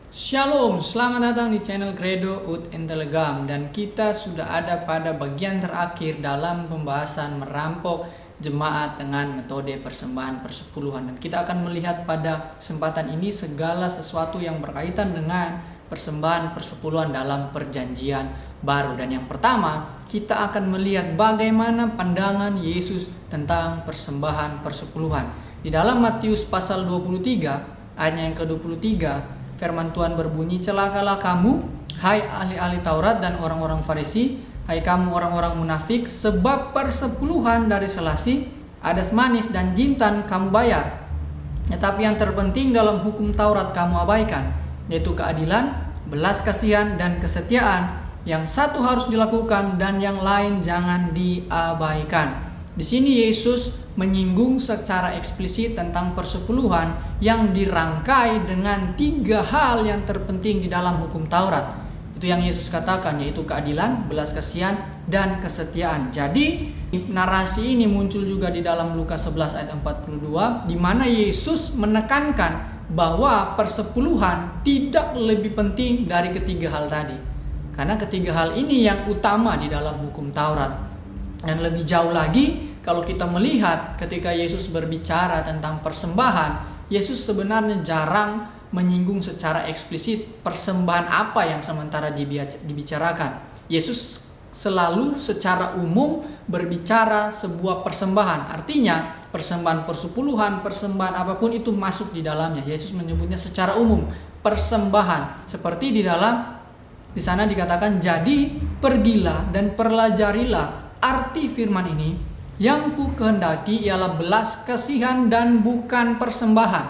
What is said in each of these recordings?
Shalom, selamat datang di channel Credo Ut and Telegram. Dan kita sudah ada pada bagian terakhir dalam pembahasan merampok jemaat dengan metode persembahan persepuluhan. Dan kita akan melihat pada kesempatan ini segala sesuatu yang berkaitan dengan persembahan persepuluhan dalam perjanjian baru. Dan yang pertama, kita akan melihat bagaimana pandangan Yesus tentang persembahan persepuluhan. Di dalam Matius pasal 23, ayat yang ke-23, firman Tuhan berbunyi, "Celakalah kamu, hai ahli-ahli Taurat dan orang-orang Farisi, hai kamu orang-orang munafik, sebab persepuluhan dari selasi, adas manis dan jintan kamu bayar. Tetapi yang terpenting dalam hukum Taurat kamu abaikan, yaitu keadilan, belas kasihan dan kesetiaan. Yang satu harus dilakukan dan yang lain jangan diabaikan." Di sini Yesus menyinggung secara eksplisit tentang persepuluhan yang dirangkai dengan 3 hal yang terpenting di dalam hukum Taurat. Itu yang Yesus katakan, yaitu keadilan, belas kasihan, dan kesetiaan. Jadi narasi ini muncul juga di dalam Lukas 11 ayat 42, di mana Yesus menekankan bahwa persepuluhan tidak lebih penting dari ketiga hal tadi. Karena ketiga hal ini yang utama di dalam hukum Taurat. Dan lebih jauh lagi, kalau kita melihat ketika Yesus berbicara tentang persembahan, Yesus sebenarnya jarang menyinggung secara eksplisit persembahan apa yang sementara dibicarakan. Yesus selalu secara umum berbicara sebuah persembahan. Artinya persembahan persepuluhan, persembahan apapun itu masuk di dalamnya. Yesus menyebutnya secara umum persembahan. Seperti di sana dikatakan, "Jadi pergilah dan pelajarilah arti firman ini, yang ku kehendaki ialah belas kasihan dan bukan persembahan."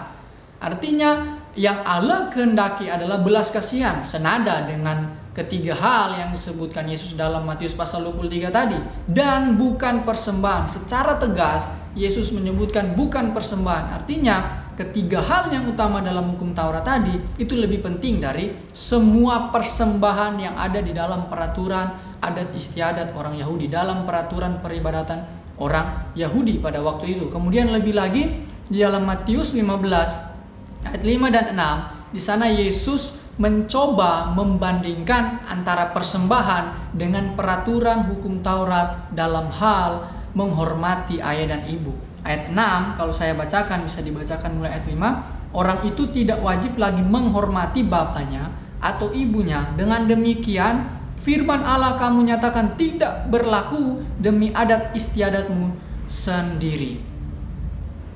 Artinya yang Allah kehendaki adalah belas kasihan, senada dengan ketiga hal yang disebutkan Yesus dalam Matius pasal 23 tadi, dan bukan persembahan. Secara tegas Yesus menyebutkan bukan persembahan. Artinya ketiga hal yang utama dalam hukum Taurat tadi itu lebih penting dari semua persembahan yang ada di dalam peraturan adat istiadat orang Yahudi, dalam peraturan peribadatan orang Yahudi pada waktu itu. Kemudian lebih lagi di dalam Matius 15 ayat 5 dan 6, di sana Yesus mencoba membandingkan antara persembahan dengan peraturan hukum Taurat dalam hal menghormati ayah dan ibu. Ayat 6 kalau saya bacakan, bisa dibacakan mulai ayat 5. "Orang itu tidak wajib lagi menghormati bapaknya atau ibunya. Dengan demikian firman Allah kamu nyatakan tidak berlaku demi adat istiadatmu sendiri."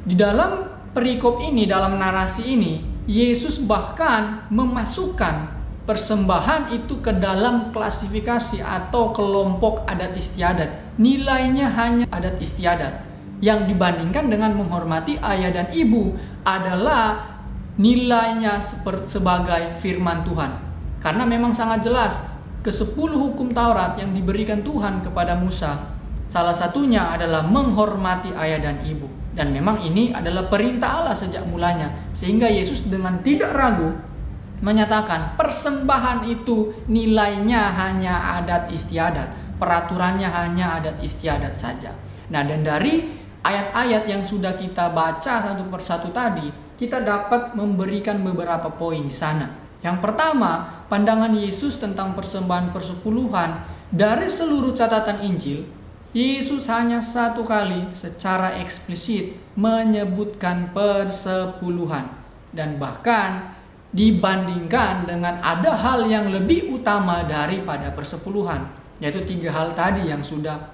Di dalam perikop ini, dalam narasi ini, Yesus bahkan memasukkan persembahan itu ke dalam klasifikasi atau kelompok adat istiadat. Nilainya hanya adat istiadat, yang dibandingkan dengan menghormati ayah dan ibu adalah nilainya sebagai firman Tuhan. Karena memang sangat jelas, ke-10 hukum Taurat yang diberikan Tuhan kepada Musa, salah satunya adalah menghormati ayah dan ibu. Dan memang ini adalah perintah Allah sejak mulanya. Sehingga Yesus dengan tidak ragu menyatakan persembahan itu nilainya hanya adat istiadat, peraturannya hanya adat istiadat saja. Nah, dan dari ayat-ayat yang sudah kita baca satu persatu tadi, kita dapat memberikan beberapa poin di sana. Yang pertama, pandangan Yesus tentang persembahan persepuluhan. Dari seluruh catatan Injil, Yesus hanya satu kali secara eksplisit menyebutkan persepuluhan. Dan bahkan dibandingkan dengan ada hal yang lebih utama daripada persepuluhan, yaitu 3 hal tadi yang sudah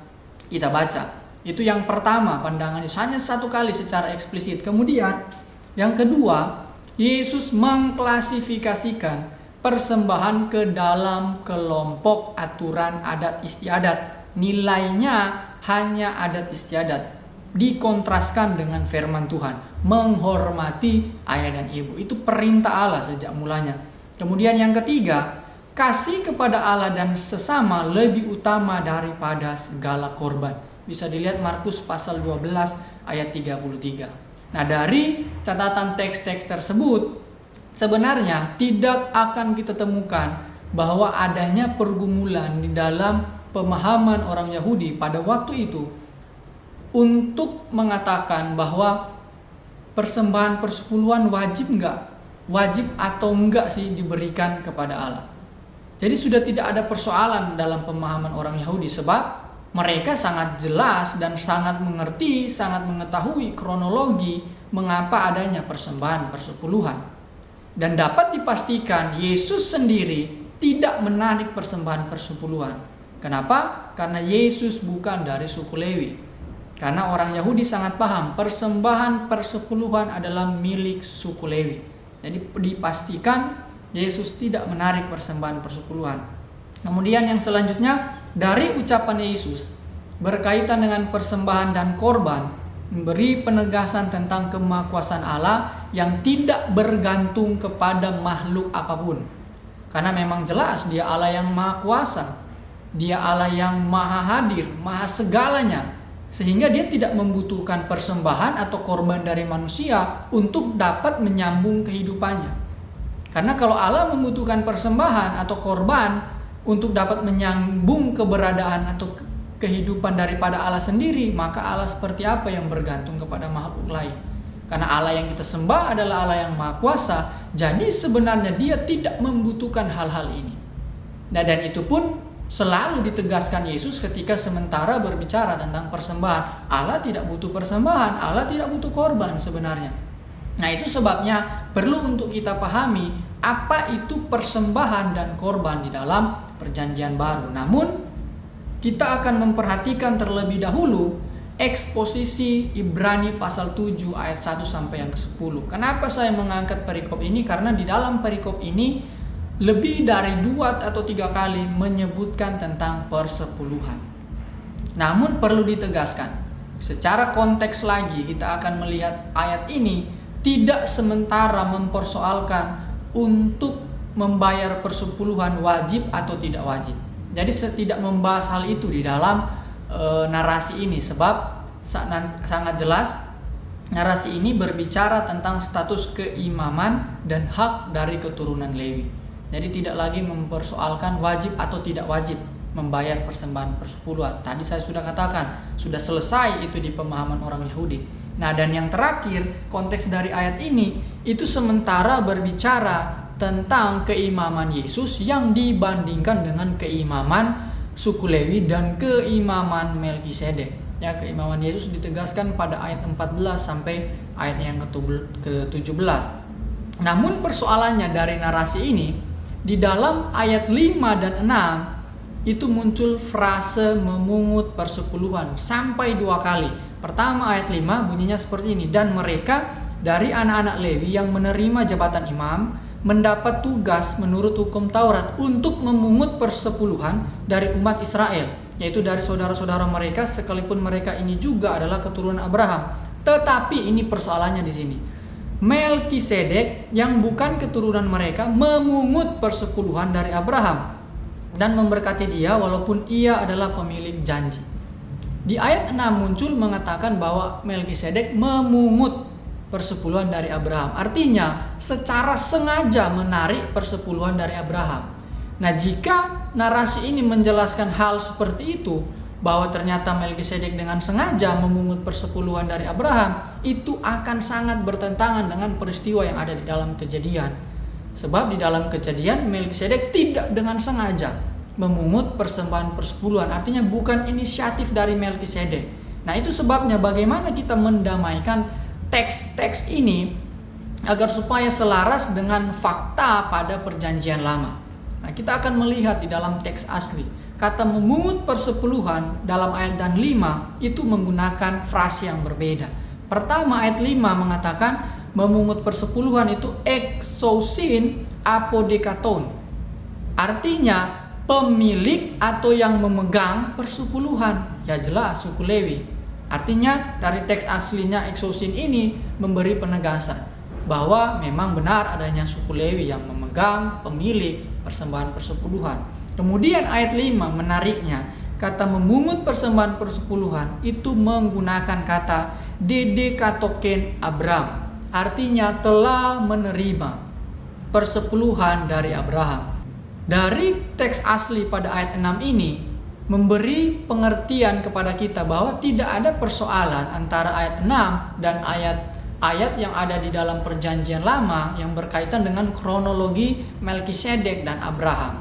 kita baca. Itu yang pertama, pandangannya hanya satu kali secara eksplisit. Kemudian yang kedua, Yesus mengklasifikasikan persembahan ke dalam kelompok aturan adat istiadat. Nilainya hanya adat istiadat, dikontraskan dengan firman Tuhan, menghormati ayah dan ibu. Itu perintah Allah sejak mulanya. Kemudian yang ketiga, kasih kepada Allah dan sesama lebih utama daripada segala korban. Bisa dilihat Markus pasal 12 ayat 33. Nah, dari catatan teks-teks tersebut, sebenarnya tidak akan kita temukan bahwa adanya pergumulan di dalam pemahaman orang Yahudi pada waktu itu untuk mengatakan bahwa persembahan persepuluhan wajib enggak wajib atau enggak sih diberikan kepada Allah. Jadi sudah tidak ada persoalan dalam pemahaman orang Yahudi, sebab mereka sangat jelas dan sangat mengerti, sangat mengetahui kronologi mengapa adanya persembahan persepuluhan. Dan dapat dipastikan Yesus sendiri tidak menarik persembahan persepuluhan. Kenapa? Karena Yesus bukan dari suku Lewi. Karena orang Yahudi sangat paham persembahan persepuluhan adalah milik suku Lewi. Jadi dipastikan Yesus tidak menarik persembahan persepuluhan. Kemudian yang selanjutnya, dari ucapan Yesus berkaitan dengan persembahan dan korban, memberi penegasan tentang kemahakuasaan Allah yang tidak bergantung kepada makhluk apapun. Karena memang jelas dia Allah yang maha kuasa, dia Allah yang maha hadir, maha segalanya, sehingga dia tidak membutuhkan persembahan atau korban dari manusia untuk dapat menyambung kehidupannya. Karena kalau Allah membutuhkan persembahan atau korban untuk dapat menyambung keberadaan atau kehidupan daripada Allah sendiri, maka Allah seperti apa yang bergantung kepada makhluk lain? Karena Allah yang kita sembah adalah Allah yang maha kuasa, jadi sebenarnya dia tidak membutuhkan hal-hal ini. Nah, dan itu pun selalu ditegaskan Yesus ketika sementara berbicara tentang persembahan. Allah tidak butuh persembahan, Allah tidak butuh korban sebenarnya. Nah, itu sebabnya perlu untuk kita pahami apa itu persembahan dan korban di dalam Perjanjian Baru. Namun kita akan memperhatikan terlebih dahulu eksposisi Ibrani pasal 7 ayat 1 sampai yang ke-10. Kenapa saya mengangkat perikop ini? Karena di dalam perikop ini lebih dari 2 atau 3 kali menyebutkan tentang persepuluhan. Namun perlu ditegaskan, secara konteks lagi kita akan melihat ayat ini tidak sementara mempersoalkan untuk membayar persepuluhan wajib atau tidak wajib. Jadi saya tidak membahas hal itu di dalam narasi ini, sebab sangat jelas narasi ini berbicara tentang status keimaman dan hak dari keturunan Lewi. Jadi tidak lagi mempersoalkan wajib atau tidak wajib membayar persembahan persepuluhan. Tadi saya sudah katakan, sudah selesai itu di pemahaman orang Yahudi. Nah, dan yang terakhir, konteks dari ayat ini itu sementara berbicara tentang keimaman Yesus yang dibandingkan dengan keimaman suku Lewi dan keimaman Melkisedek. Ya, keimaman Yesus ditegaskan pada ayat 14 sampai ayat yang ke-17. Namun persoalannya dari narasi ini, di dalam ayat 5 dan 6 itu muncul frase memungut persepuluhan sampai 2 kali. Pertama ayat 5 bunyinya seperti ini, dan mereka dari anak-anak Lewi yang menerima jabatan imam mendapat tugas menurut hukum Taurat untuk memungut persepuluhan dari umat Israel, yaitu dari saudara-saudara mereka, sekalipun mereka ini juga adalah keturunan Abraham. Tetapi ini persoalannya di sini. Melkisedek yang bukan keturunan mereka memungut persepuluhan dari Abraham dan memberkati dia walaupun ia adalah pemilik janji. Di ayat 6 muncul mengatakan bahwa Melkisedek memungut persepuluhan dari Abraham. Artinya secara sengaja menarik persepuluhan dari Abraham. Nah, jika narasi ini menjelaskan hal seperti itu, bahwa ternyata Melkisedek dengan sengaja memungut persepuluhan dari Abraham, itu akan sangat bertentangan dengan peristiwa yang ada di dalam Kejadian. Sebab di dalam Kejadian Melkisedek tidak dengan sengaja memungut persembahan persepuluhan, artinya bukan inisiatif dari Melkisedek. Nah, itu sebabnya bagaimana kita mendamaikan teks-teks ini agar supaya selaras dengan fakta pada Perjanjian Lama. Nah, kita akan melihat di dalam teks asli, kata memungut persepuluhan dalam ayat dan 5 itu menggunakan frase yang berbeda. Pertama ayat 5 mengatakan memungut persepuluhan itu exousin apodekaton. Artinya pemilik atau yang memegang persepuluhan. Ya jelas suku Lewi. Artinya dari teks aslinya exousin ini memberi penegasan bahwa memang benar adanya suku Lewi yang memegang pemilik persembahan persepuluhan. Kemudian ayat 5 menariknya, kata memungut persembahan persepuluhan itu menggunakan kata dedekatoken Abram. Artinya telah menerima persepuluhan dari Abraham. Dari teks asli pada ayat 6 ini memberi pengertian kepada kita bahwa tidak ada persoalan antara ayat 6 dan ayat ayat yang ada di dalam Perjanjian Lama yang berkaitan dengan kronologi Melkisedek dan Abraham.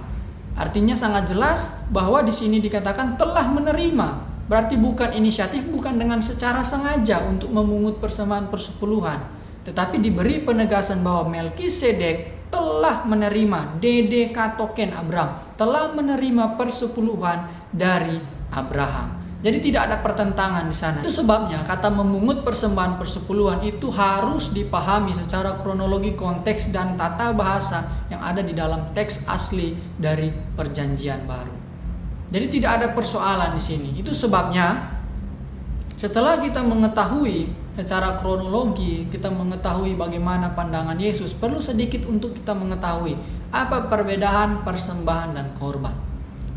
Artinya sangat jelas bahwa di sini dikatakan telah menerima. Berarti bukan inisiatif, bukan dengan secara sengaja untuk memungut persembahan persepuluhan, tetapi diberi penegasan bahwa Melkisedek telah menerima dede katoken Abraham, telah menerima persepuluhan dari Abraham. Jadi tidak ada pertentangan di sana. Itu sebabnya kata memungut persembahan persepuluhan itu harus dipahami secara kronologi, konteks, dan tata bahasa yang ada di dalam teks asli dari Perjanjian Baru. Jadi tidak ada persoalan di sini. Itu sebabnya setelah kita mengetahui secara kronologi, kita mengetahui bagaimana pandangan Yesus, perlu sedikit untuk kita mengetahui apa perbedaan persembahan dan korban.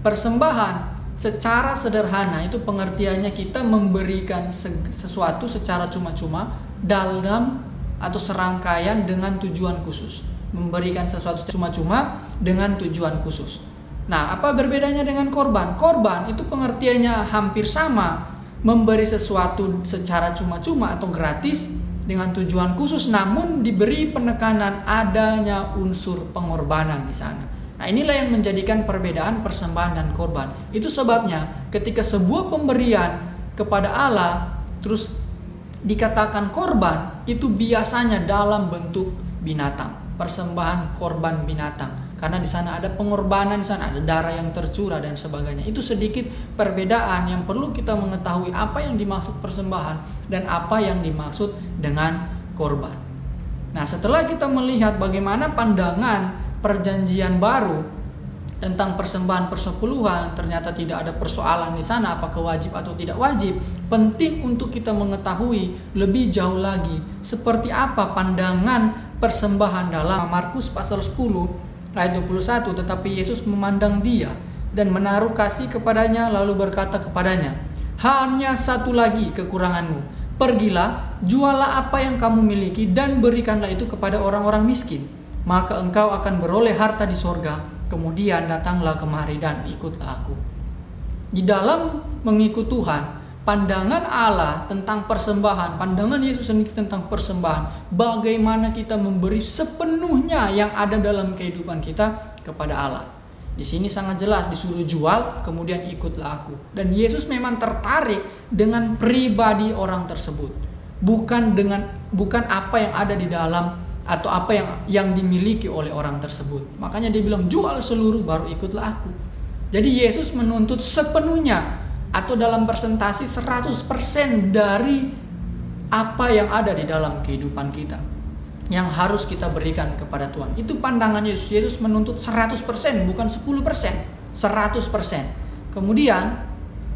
Persembahan secara sederhana itu pengertiannya kita memberikan sesuatu secara cuma-cuma dalam atau serangkaian dengan tujuan khusus. Memberikan sesuatu cuma-cuma dengan tujuan khusus. Nah, apa berbedanya dengan korban? Korban itu pengertiannya hampir sama, memberi sesuatu secara cuma-cuma atau gratis dengan tujuan khusus, namun diberi penekanan adanya unsur pengorbanan di sana. Nah, inilah yang menjadikan perbedaan persembahan dan korban. Itu sebabnya ketika sebuah pemberian kepada Allah terus dikatakan korban, itu biasanya dalam bentuk binatang, persembahan korban binatang. Karena di sana ada pengorbanan, di sana ada darah yang tercurah dan sebagainya. Itu sedikit perbedaan yang perlu kita mengetahui apa yang dimaksud persembahan dan apa yang dimaksud dengan korban. Nah, setelah kita melihat bagaimana pandangan Perjanjian Baru tentang persembahan persepuluhan, ternyata tidak ada persoalan di sana apakah wajib atau tidak wajib. Penting untuk kita mengetahui lebih jauh lagi seperti apa pandangan persembahan dalam Markus pasal 10 ayat 21. Tetapi Yesus memandang dia dan menaruh kasih kepadanya, lalu berkata kepadanya, hanya satu lagi kekuranganmu. Pergilah, jualah apa yang kamu miliki dan berikanlah itu kepada orang-orang miskin, maka engkau akan beroleh harta di sorga. Kemudian datanglah kemari dan ikutlah aku. Di dalam mengikut Tuhan, pandangan Allah tentang persembahan, pandangan Yesus sendiri tentang persembahan, bagaimana kita memberi sepenuhnya yang ada dalam kehidupan kita kepada Allah. Di sini sangat jelas disuruh jual, kemudian ikutlah aku. Dan Yesus memang tertarik dengan pribadi orang tersebut, bukan apa yang ada di dalam atau apa yang dimiliki oleh orang tersebut. Makanya dia bilang jual seluruh baru ikutlah aku. Jadi Yesus menuntut sepenuhnya atau dalam persentase 100% dari apa yang ada di dalam kehidupan kita yang harus kita berikan kepada Tuhan. Itu pandangan Yesus. Yesus menuntut 100%, bukan 10%, 100%. Kemudian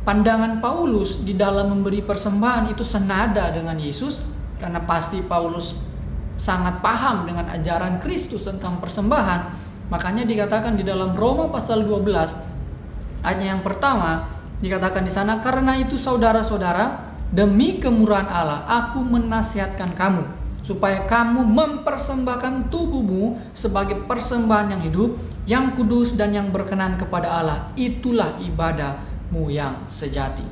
pandangan Paulus di dalam memberi persembahan itu senada dengan Yesus, karena pasti Paulus sangat paham dengan ajaran Kristus tentang persembahan. Makanya dikatakan di dalam Roma pasal 12 ayat yang pertama, dikatakan di sana, karena itu saudara-saudara, demi kemurahan Allah aku menasihatkan kamu supaya kamu mempersembahkan tubuhmu sebagai persembahan yang hidup, yang kudus dan yang berkenan kepada Allah. Itulah ibadahmu yang sejati.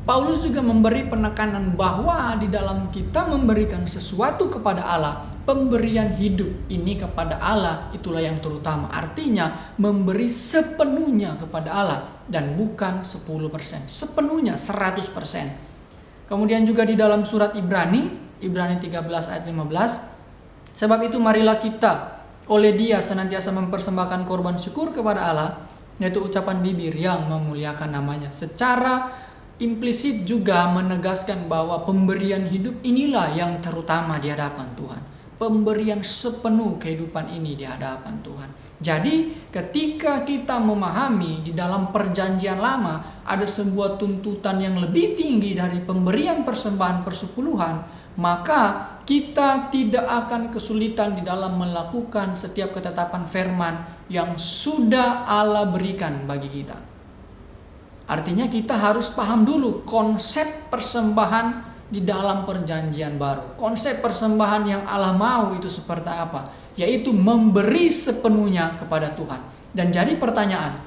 Paulus juga memberi penekanan bahwa di dalam kita memberikan sesuatu kepada Allah, pemberian hidup ini kepada Allah itulah yang terutama. Artinya memberi sepenuhnya kepada Allah dan bukan 10%, sepenuhnya 100%. Kemudian juga di dalam surat Ibrani 13 ayat 15, sebab itu marilah kita oleh Dia senantiasa mempersembahkan korban syukur kepada Allah, yaitu ucapan bibir yang memuliakan namanya. Secara implisit juga menegaskan bahwa pemberian hidup inilah yang terutama di hadapan Tuhan. Pemberian sepenuh kehidupan ini di hadapan Tuhan. Jadi ketika kita memahami di dalam Perjanjian Lama ada sebuah tuntutan yang lebih tinggi dari pemberian persembahan persepuluhan, maka kita tidak akan kesulitan di dalam melakukan setiap ketetapan firman yang sudah Allah berikan bagi kita. Artinya kita harus paham dulu konsep persembahan di dalam Perjanjian Baru. Konsep persembahan yang Allah mau itu seperti apa? Yaitu memberi sepenuhnya kepada Tuhan. Dan jadi pertanyaan,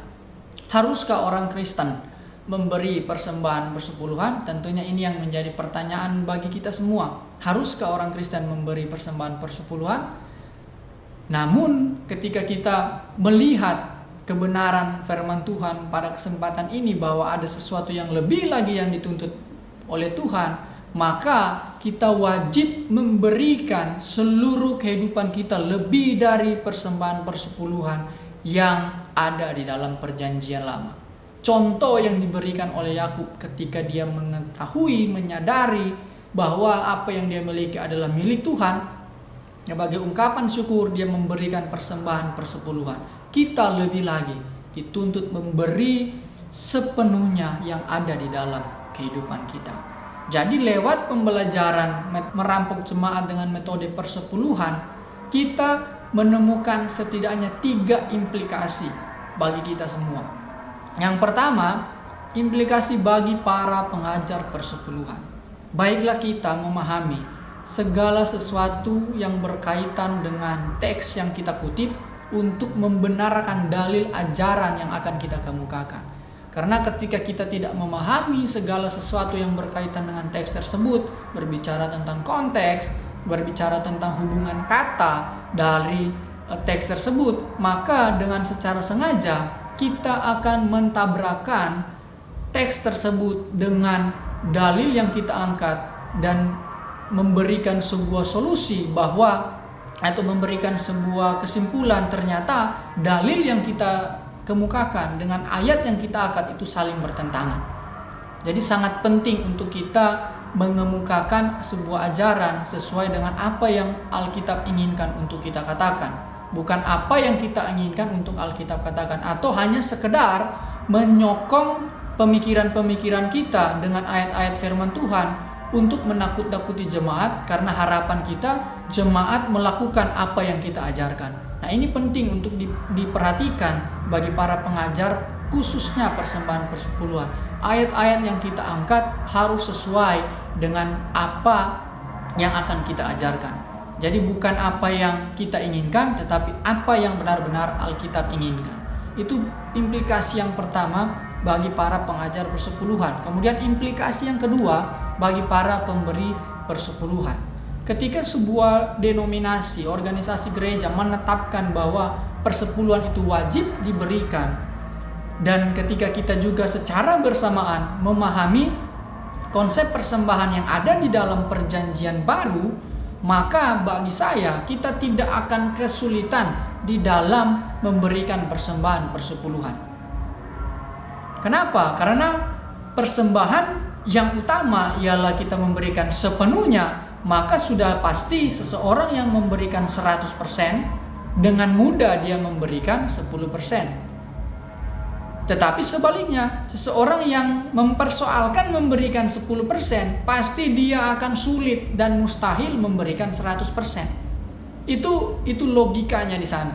haruskah orang Kristen memberi persembahan persepuluhan? Tentunya ini yang menjadi pertanyaan bagi kita semua. Haruskah orang Kristen memberi persembahan persepuluhan? Namun ketika kita melihat kebenaran firman Tuhan pada kesempatan ini bahwa ada sesuatu yang lebih lagi yang dituntut oleh Tuhan, maka kita wajib memberikan seluruh kehidupan kita lebih dari persembahan persepuluhan yang ada di dalam perjanjian lama. Contoh yang diberikan oleh Yakub ketika dia mengetahui, menyadari bahwa apa yang dia miliki adalah milik Tuhan, sebagai ungkapan syukur dia memberikan persembahan persepuluhan. Kita lebih lagi dituntut memberi sepenuhnya yang ada di dalam kehidupan kita. Jadi lewat pembelajaran merampok jemaat dengan metode persepuluhan, kita menemukan setidaknya 3 implikasi bagi kita semua. Yang pertama, implikasi bagi para pengajar persepuluhan. Baiklah kita memahami segala sesuatu yang berkaitan dengan teks yang kita kutip untuk membenarkan dalil ajaran yang akan kita kemukakan. Karena ketika kita tidak memahami segala sesuatu yang berkaitan dengan teks tersebut, berbicara tentang konteks, berbicara tentang hubungan kata dari teks tersebut, maka dengan secara sengaja kita akan mentabrakan teks tersebut dengan dalil yang kita angkat dan memberikan sebuah solusi atau memberikan sebuah kesimpulan ternyata dalil yang kita kemukakan dengan ayat yang kita angkat itu saling bertentangan. Jadi sangat penting untuk kita mengemukakan sebuah ajaran sesuai dengan apa yang Alkitab inginkan untuk kita katakan, bukan apa yang kita inginkan untuk Alkitab katakan, atau hanya sekedar menyokong pemikiran-pemikiran kita dengan ayat-ayat firman Tuhan untuk menakut-nakuti jemaat karena harapan kita jemaat melakukan apa yang kita ajarkan. Nah, ini penting untuk diperhatikan bagi para pengajar, khususnya persembahan persepuluhan. Ayat-ayat yang kita angkat harus sesuai dengan apa yang akan kita ajarkan. Jadi bukan apa yang kita inginkan, tetapi apa yang benar-benar Alkitab inginkan. Itu implikasi yang pertama bagi para pengajar persepuluhan. Kemudian implikasi yang kedua bagi para pemberi persepuluhan. Ketika sebuah denominasi, organisasi gereja menetapkan bahwa persepuluhan itu wajib diberikan, dan ketika kita juga secara bersamaan memahami konsep persembahan yang ada di dalam perjanjian baru, maka bagi saya kita tidak akan kesulitan di dalam memberikan persembahan persepuluhan. Kenapa? Karena persembahan yang utama ialah kita memberikan sepenuhnya, maka sudah pasti seseorang yang memberikan 100% dengan mudah dia memberikan 10%. Tetapi sebaliknya, seseorang yang mempersoalkan memberikan 10%, pasti dia akan sulit dan mustahil memberikan 100%. Itu logikanya di sana.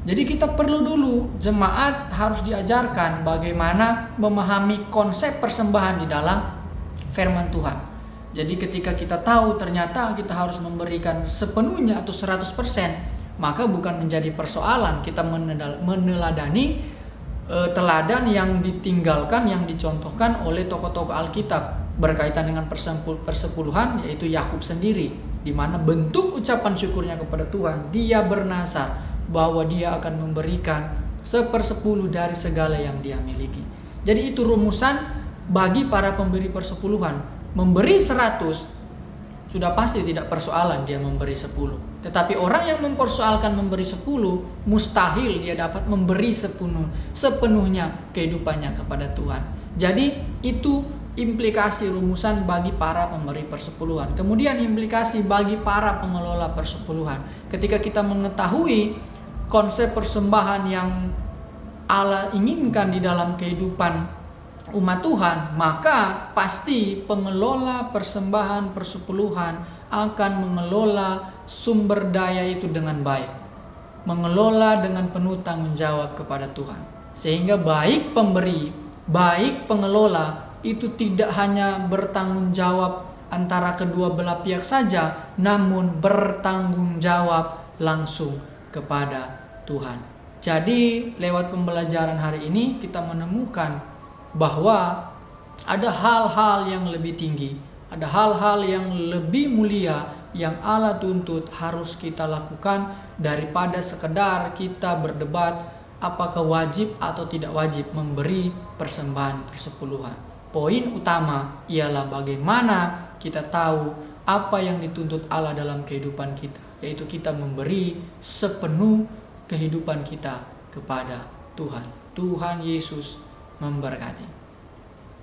Jadi kita perlu dulu, jemaat harus diajarkan bagaimana memahami konsep persembahan di dalam firman Tuhan. Jadi ketika kita tahu ternyata kita harus memberikan sepenuhnya atau 100%, maka bukan menjadi persoalan kita meneladani teladan yang ditinggalkan, yang dicontohkan oleh tokoh-tokoh Alkitab berkaitan dengan persepuluhan, yaitu Yakub sendiri, di mana bentuk ucapan syukurnya kepada Tuhan, dia bernasar bahwa dia akan memberikan 1/10 dari segala yang dia miliki. Jadi itu rumusan bagi para pemberi persepuluhan. Memberi 100 sudah pasti tidak persoalan dia memberi 10. Tetapi orang yang mempersoalkan memberi 10, mustahil dia dapat memberi sepenuhnya kehidupannya kepada Tuhan. Jadi itu implikasi rumusan bagi para pemberi persepuluhan. Kemudian implikasi bagi para pengelola persepuluhan. Ketika kita mengetahui konsep persembahan yang Allah inginkan di dalam kehidupan umat Tuhan, maka pasti pengelola persembahan persepuluhan akan mengelola sumber daya itu dengan baik, mengelola dengan penuh tanggung jawab kepada Tuhan, sehingga baik pemberi, baik pengelola itu tidak hanya bertanggung jawab antara kedua belah pihak saja, namun bertanggung jawab langsung kepada Tuhan. Jadi lewat pembelajaran hari ini kita menemukan bahwa ada hal-hal yang lebih tinggi, ada hal-hal yang lebih mulia yang Allah tuntut harus kita lakukan daripada sekedar kita berdebat apakah wajib atau tidak wajib memberi persembahan persepuluhan. Poin utama ialah bagaimana kita tahu apa yang dituntut Allah dalam kehidupan kita, yaitu kita memberi sepenuh kehidupan kita kepada Tuhan. Tuhan Yesus memberkati.